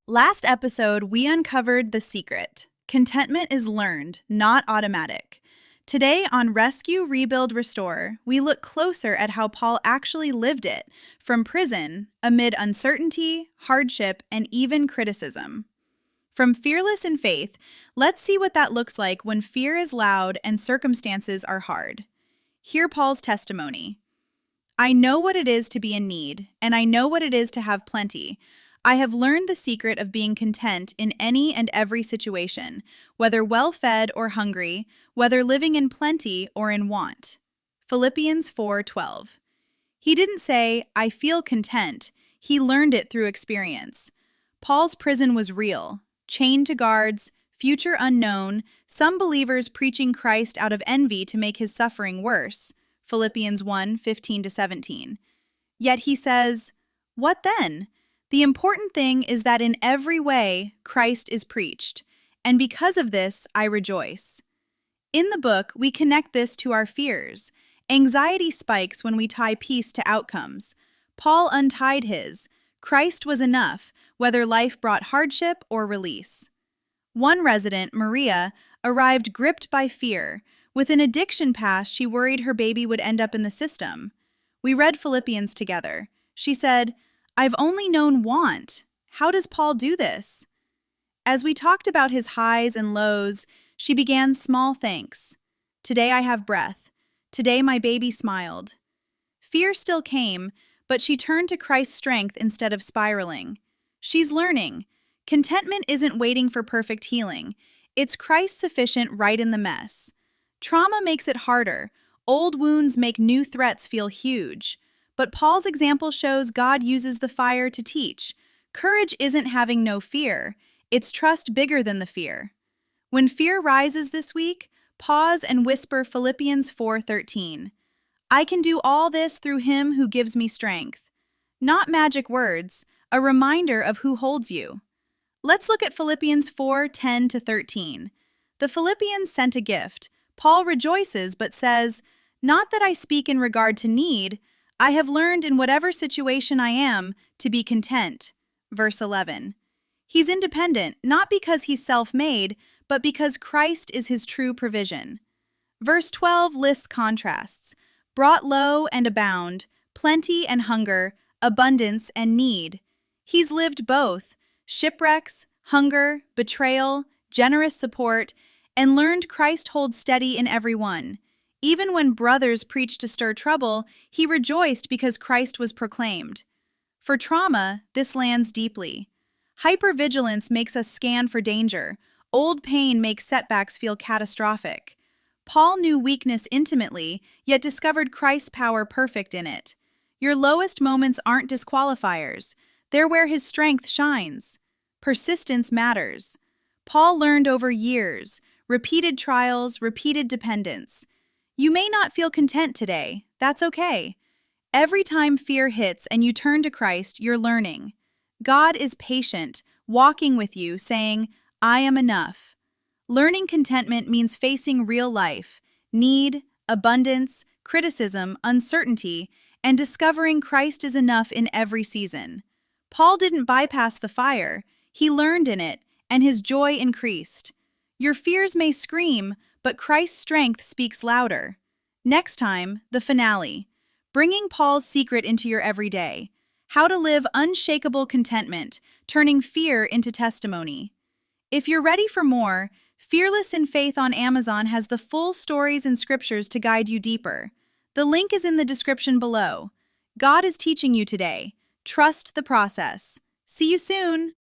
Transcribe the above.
Last episode, we uncovered the secret. Contentment is learned, not automatic. Today on Rescue, Rebuild, Restore, we look closer at how Paul actually lived it, from prison, amid uncertainty, hardship, and even criticism. From fearless in faith, let's see what that looks like when fear is loud and circumstances are hard. Hear Paul's testimony. I know what it is to be in need, and I know what it is to have plenty. I have learned the secret of being content in any and every situation, whether well-fed or hungry, whether living in plenty or in want. Philippians 4:12. He didn't say, I feel content. He learned it through experience. Paul's prison was real, chained to guards, future unknown, some believers preaching Christ out of envy to make his suffering worse. Philippians 1:15-17. Yet he says, what then? The important thing is that in every way, Christ is preached, and because of this, I rejoice. In the book, we connect this to our fears. Anxiety spikes when we tie peace to outcomes. Paul untied his. Christ was enough, whether life brought hardship or release. One resident, Maria, arrived gripped by fear. With an addiction past, she worried her baby would end up in the system. We read Philippians together. She said, I've only known want. How does Paul do this? As we talked about his highs and lows, she began small thanks. Today I have breath. Today my baby smiled. Fear still came, but she turned to Christ's strength instead of spiraling. She's learning. Contentment isn't waiting for perfect healing. It's Christ sufficient right in the mess. Trauma makes it harder. Old wounds make new threats feel huge. But Paul's example shows God uses the fire to teach. Courage isn't having no fear. It's trust bigger than the fear. When fear rises this week, pause and whisper Philippians 4:13. I can do all this through him who gives me strength. Not magic words, a reminder of who holds you. Let's look at Philippians 4:10-13. The Philippians sent a gift. Paul rejoices but says, not that I speak in regard to need, I have learned in whatever situation I am to be content. Verse 11. He's independent, not because he's self-made, but because Christ is his true provision. Verse 12 lists contrasts. Brought low and abound, plenty and hunger, abundance and need. He's lived both, shipwrecks, hunger, betrayal, generous support, and learned Christ holds steady in every one. Even when brothers preached to stir trouble, he rejoiced because Christ was proclaimed. For trauma, this lands deeply. Hypervigilance makes us scan for danger. Old pain makes setbacks feel catastrophic. Paul knew weakness intimately, yet discovered Christ's power perfect in it. Your lowest moments aren't disqualifiers. They're where his strength shines. Persistence matters. Paul learned over years, repeated trials, repeated dependence. You may not feel content today. That's okay. Every time fear hits and you turn to Christ, you're learning. God is patient, walking with you, saying, I am enough. Learning contentment means facing real life, need, abundance, criticism, uncertainty, and discovering Christ is enough in every season. Paul didn't bypass the fire. He learned in it, and his joy increased. Your fears may scream, but Christ's strength speaks louder. Next time, the finale. Bringing Paul's secret into your everyday. How to live unshakable contentment, turning fear into testimony. If you're ready for more, Fearless in Faith on Amazon has the full stories and scriptures to guide you deeper. The link is in the description below. God is teaching you today. Trust the process. See you soon!